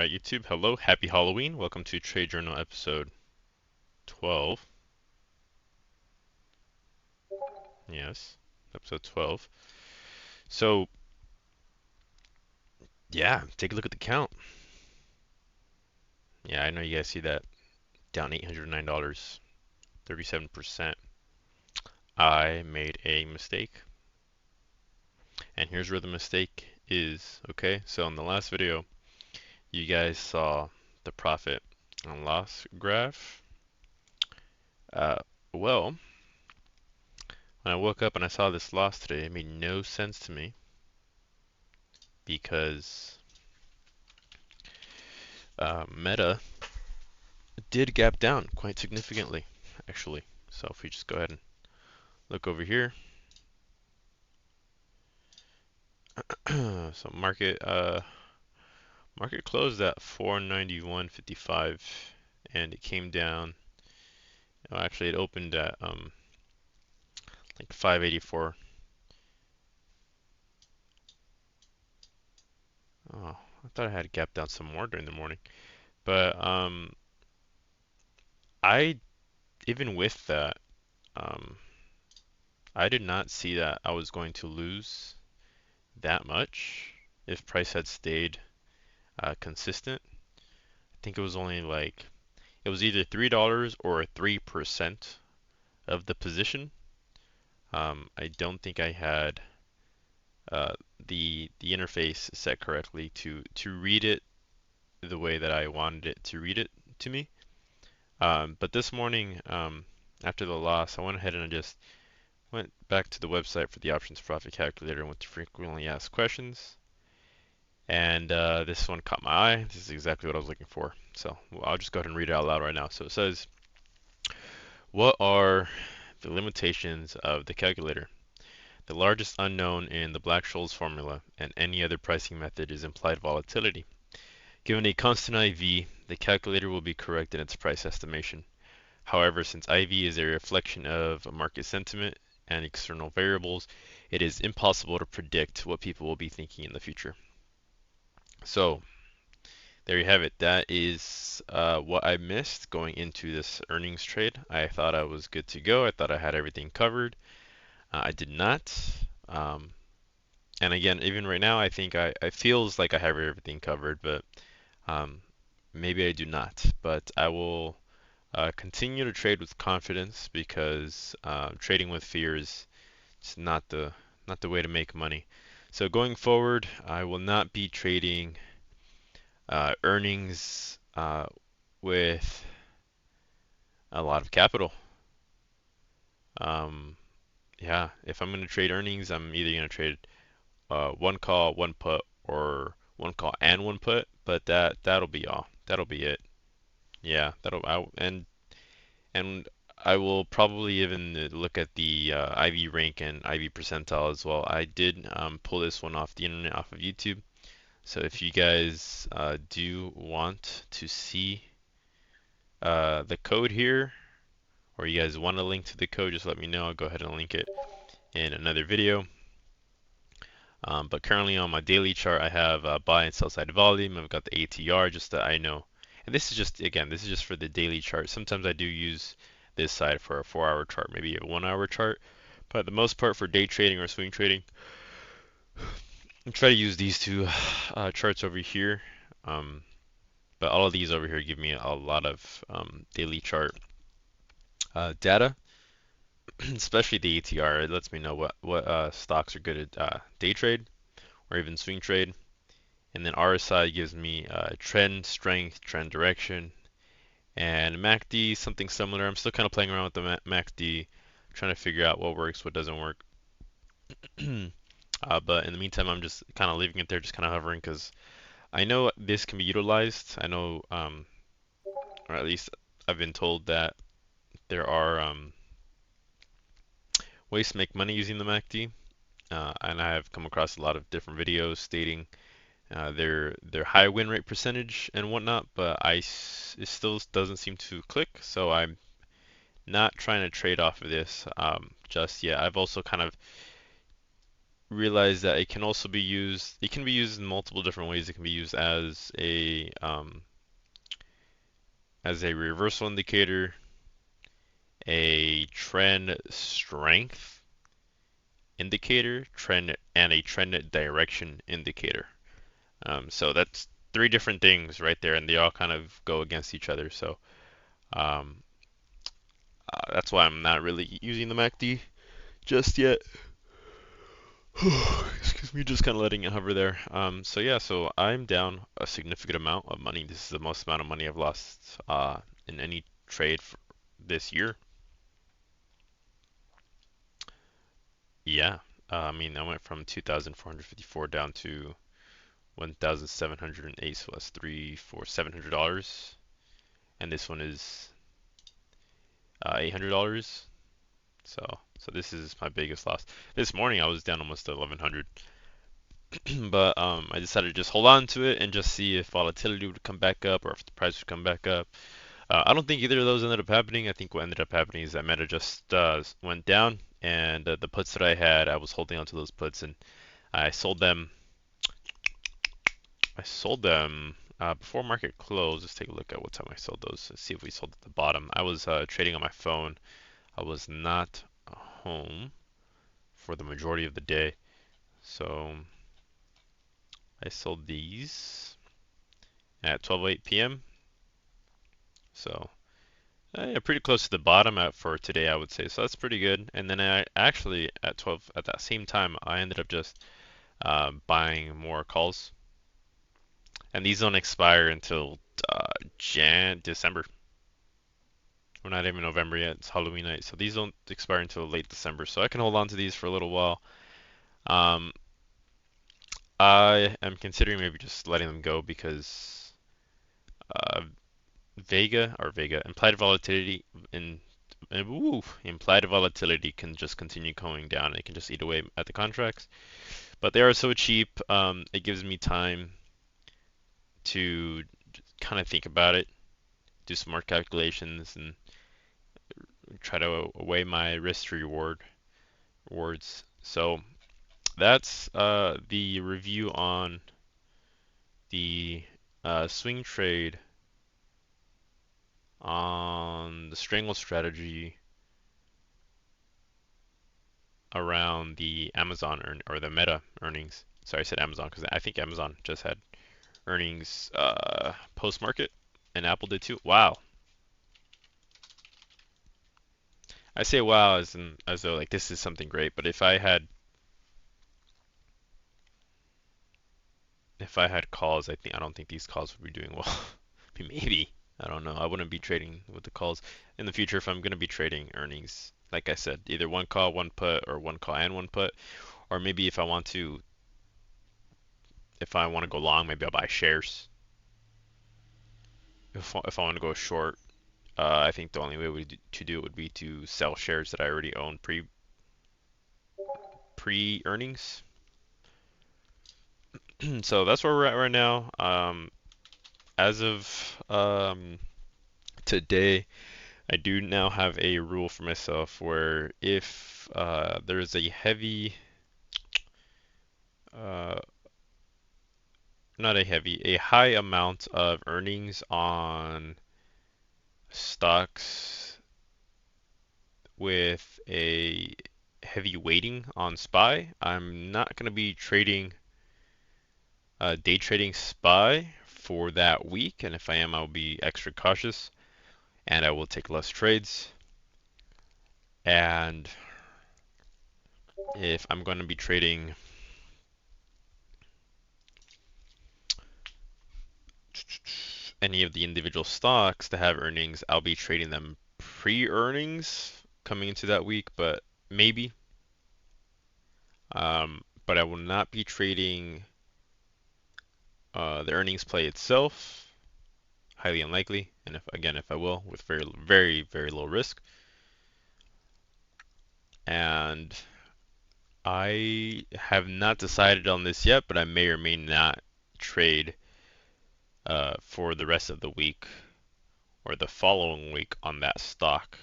Alright, YouTube, hello, happy Halloween. Welcome to Trade Journal episode 12. Yes, episode 12. So, yeah, take a look at the count. Yeah, I know you guys see that. Down $809, 37%. I made a mistake. And here's where the mistake is, okay? So, in the last video, you guys saw the profit and loss graph. Uh, well, when I woke up and I saw this loss today, it made no sense to me because Meta did gap down quite significantly, actually. So if we just go ahead and look over here, so market closed at 491.55, and it came down. Well, actually, it opened at like 584. Oh, I thought I had gapped down some more during the morning, but I even with that, um, I did not see that I was going to lose that much if price had stayed consistent. I think it was only like it was either $3 or 3% of the position. I don't think I had uh, the interface set correctly to read it the way that I wanted it to read it to me. But this morning, after the loss, I went ahead and I just went back to the website for the options profit calculator and went to frequently asked questions. And this one caught my eye. This is exactly what I was looking for. So I'll just go ahead and read it out loud right now. So it says, what are the limitations of the calculator? The largest unknown in the Black-Scholes formula and any other pricing method is implied volatility. Given a constant IV, the calculator will be correct in its price estimation. However, since IV is a reflection of market sentiment and external variables, it is impossible to predict what people will be thinking in the future. So, there you have it. That is what I missed going into this earnings trade. I thought I was good to go. I thought I had everything covered. I did not. Um, and again, even right now, I think I feels like I have everything covered, but um, maybe I do not. But I will continue to trade with confidence because trading with fear is just not the way to make money. So going forward, I will not be trading earnings with a lot of capital. Um, yeah, if I'm going to trade earnings, I'm either going to trade one call, one put, or one call and one put. But that'll be all. That'll be it. Yeah, and I will probably even look at the IV rank and IV percentile as well. I did pull this one off the internet, off of YouTube. So if you guys do want to see the code here, or you guys want a link to the code, just let me know. I'll go ahead and link it in another video. But currently on my daily chart, I have buy and sell side volume. I've got the ATR just that I know. And this is just, again, this is just for the daily chart. Sometimes I do use this side for a 4-hour chart, maybe a 1-hour chart. But the most part for day trading or swing trading, I try to use these two charts over here. But all of these over here give me a lot of daily chart data, especially the ATR. It lets me know what stocks are good at day trade or even swing trade. And then RSI gives me trend strength, trend direction, and MACD something similar. I'm still kind of playing around with the MACD, trying to figure out what works, what doesn't work. But in the meantime, I'm just kind of leaving it there, just kind of hovering, because I know this can be utilized. I know, or at least I've been told that there are ways to make money using the MACD, and I have come across a lot of different videos stating their high win rate percentage and whatnot, but it still doesn't seem to click. So I'm not trying to trade off of this just yet. I've also kind of realize that it can also be used. It can be used in multiple different ways. It can be used as a reversal indicator, a trend strength indicator, and a trend direction indicator. So that's three different things right there, and they all kind of go against each other. So um, that's why I'm not really using the MACD just yet. Excuse me, just kind of letting it hover there. So yeah, so I'm down a significant amount of money. This is the most amount of money I've lost in any trade for this year. Yeah, I mean, I went from 2,454 down to 1,708, so that's $700, and this one is $800. So this is my biggest loss. This morning I was down almost to 1,100. But I decided to just hold on to it and just see if volatility would come back up or if the price would come back up. I don't think either of those ended up happening. I think what ended up happening is that Meta just went down, and the puts that I had, I was holding onto those puts, and I sold them. I sold them before market close. Let's take a look at what time I sold those. Let's see if we sold at the bottom. I was trading on my phone. I was not home for the majority of the day, so I sold these at 12:08 p.m. So yeah, pretty close to the bottom for today, I would say. So that's pretty good. And then I actually at 12 at that same time, I ended up just buying more calls, and these don't expire until December. We're not even November yet. It's Halloween night, so these don't expire until late December. So I can hold on to these for a little while. Um, I am considering maybe just letting them go because uh, Vega implied volatility implied volatility can just continue going down. It can just eat away at the contracts, but they are so cheap. It gives me time to kind of think about it, do some more calculations, and try to weigh my risk to rewards. So that's the review on the swing trade on the strangle strategy around the Amazon or the Meta earnings. Sorry, I said Amazon because I think Amazon just had earnings post market, and Apple did too. Wow, I say wow as though like this is something great. But if I had calls, I don't think these calls would be doing well. Maybe, I don't know. I wouldn't be trading with the calls in the future if I'm going to be trading earnings. Like I said, either one call, one put, or one call and one put, or maybe if I want to go long, maybe I'll buy shares. If I want to go short, I think the only way to do it would be to sell shares that I already own pre earnings. So that's where we're at right now. As of today, I do now have a rule for myself where if there is a heavy, uh, not a heavy, a high amount of earnings on stocks with a heavy weighting on SPY, I'm not going to be trading, day trading SPY for that week. And if I am, I'll be extra cautious and I will take less trades. And if I'm going to be trading any of the individual stocks that have earnings, I'll be trading them pre-earnings coming into that week, but maybe. But I will not be trading the earnings play itself. Highly unlikely. And if I will, with very, very, very low risk. And I have not decided on this yet, but I may or may not trade for the rest of the week or the following week on that stock.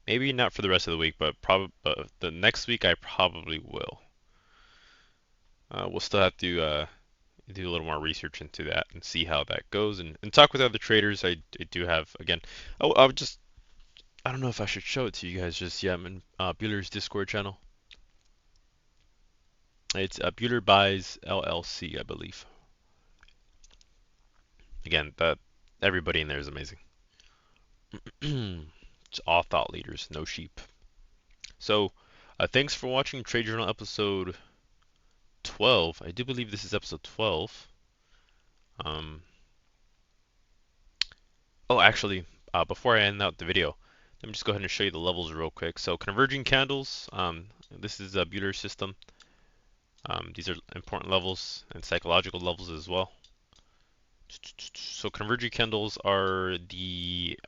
Maybe not for the rest of the week, but probably the next week I probably will. We'll still have to do a little more research into that and see how that goes and talk with other traders. I do have again. Oh, I don't know if I should show it to you guys just yet. I'm in Bueller's Discord channel. It's BuellerBuys LLC, I believe. Again, that everybody in there is amazing. It's all thought leaders, no sheep. So, thanks for watching Trade Journal episode 12. I do believe this is episode 12. Um, oh, actually, before I end out the video, let me just go ahead and show you the levels real quick. So, converging candles. This is a Bueller's system. These are important levels and psychological levels as well. So, converging candles are the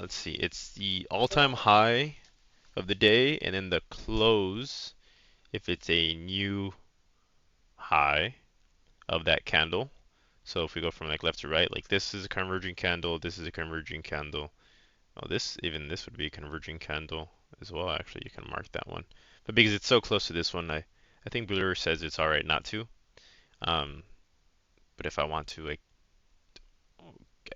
let's see, it's the all-time high of the day, and then the close if it's a new high of that candle. So if we go from like left to right, like this is a converging candle, this is a converging candle. Oh, this would be a converging candle as well. Actually, you can mark that one. But because it's so close to this one, I think Bueller says it's all right not to. Um, but if I want to, I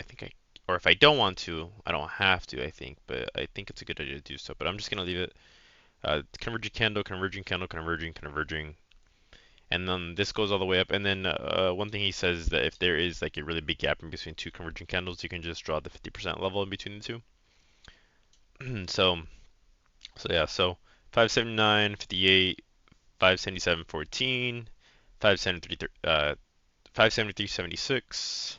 think or if I don't want to, I don't have to. I think, but I think it's a good idea to do so. But I'm just gonna leave it. Converging candle, converging candle, converging, converging, and then this goes all the way up. And then one thing he says is that if there is like a really big gap in between two converging candles, you can just draw the 50% level in between the two. so yeah, so 579.58, 577.14, 573.76,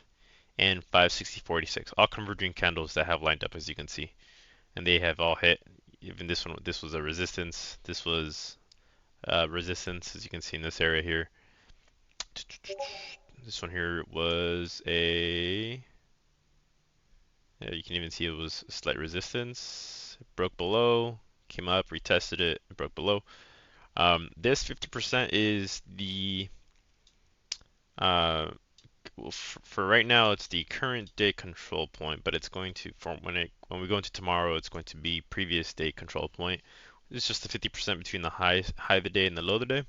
and 560.46. All converging candles that have lined up, as you can see, and they have all hit. Even this one, this was a resistance. This was resistance, as you can see in this area here. This one here was a, yeah, you can even see it was a slight resistance. It broke below, came up, retested it, broke below. This 50% is the, well, for right now, it's the current day control point, but it's going to, when we go into tomorrow, it's going to be previous day control point. It's just the 50% between the high of the day and the low of the day.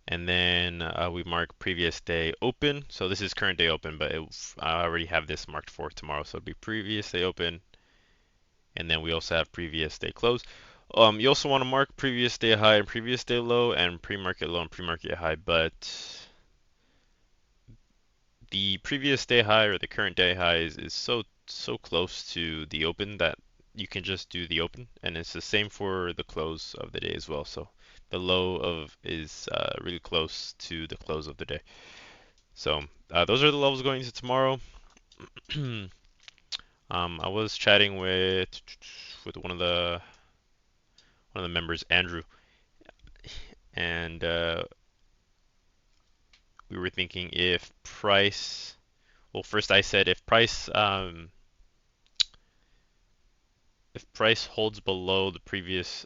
And then we mark previous day open. So this is current day open, but I already have this marked for tomorrow. So it'll be previous day open. And then we also have previous day close. You also want to mark previous day high and previous day low and pre-market low and pre-market high. But the previous day high or the current day high is so close to the open that you can just do the open. And it's the same for the close of the day as well. So the low of is really close to the close of the day. So those are the levels going into tomorrow. I was chatting with one of the members, Andrew, and we were thinking if price. Well, first I said if price holds below the previous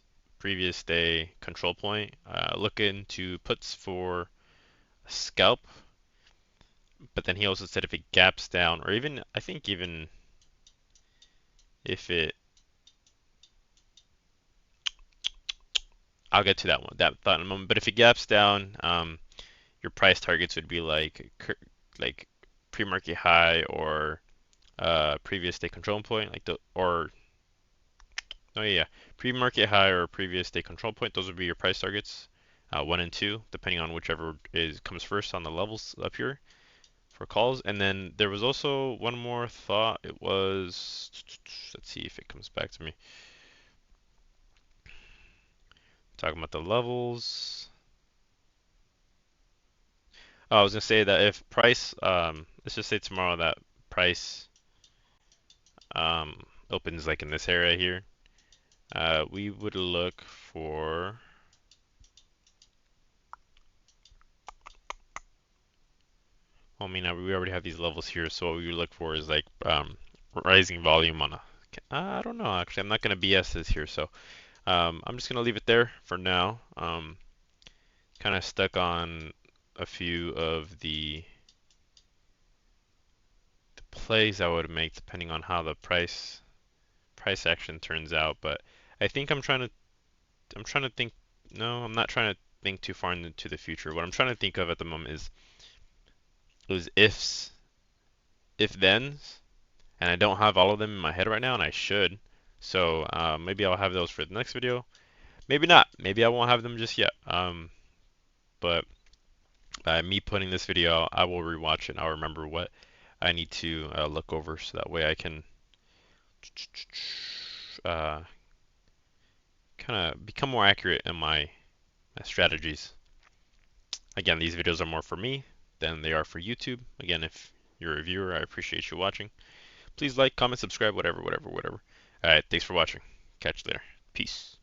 day control point, look into puts for a scalp. But then he also said if it gaps down, or even I think even if it, I'll get to that one, that thought in a moment. But if it gaps down, your price targets would be like pre-market high or previous day control point, like the or oh yeah, pre-market high or previous day control point. Those would be your price targets, one and two, depending on whichever comes first on the levels up here for calls. And then there was also one more thought. It was, let's see if it comes back to me. Talking about the levels. Oh, I was gonna say that if price, let's just say tomorrow that price opens like in this area here, we would look for. Well, I mean, we already have these levels here, so what we would look for is like rising volume on a. I don't know, actually, I'm not gonna BS this here, so I'm just gonna leave it there for now. Kind of stuck on a few of the plays I would make depending on how the price action turns out. But I think I'm trying to think. No, I'm not trying to think too far into the future. What I'm trying to think of at the moment is ifs, if thens, and I don't have all of them in my head right now, and I should. So maybe I'll have those for the next video. Maybe not. Maybe I won't have them just yet. But me putting this video, I will rewatch it and I'll remember what I need to look over so that way I can uh, kind of become more accurate in my strategies. Again, these videos are more for me than they are for YouTube. Again, if you're a viewer, I appreciate you watching. Please like, comment, subscribe, whatever. Alright, thanks for watching. Catch you later. Peace.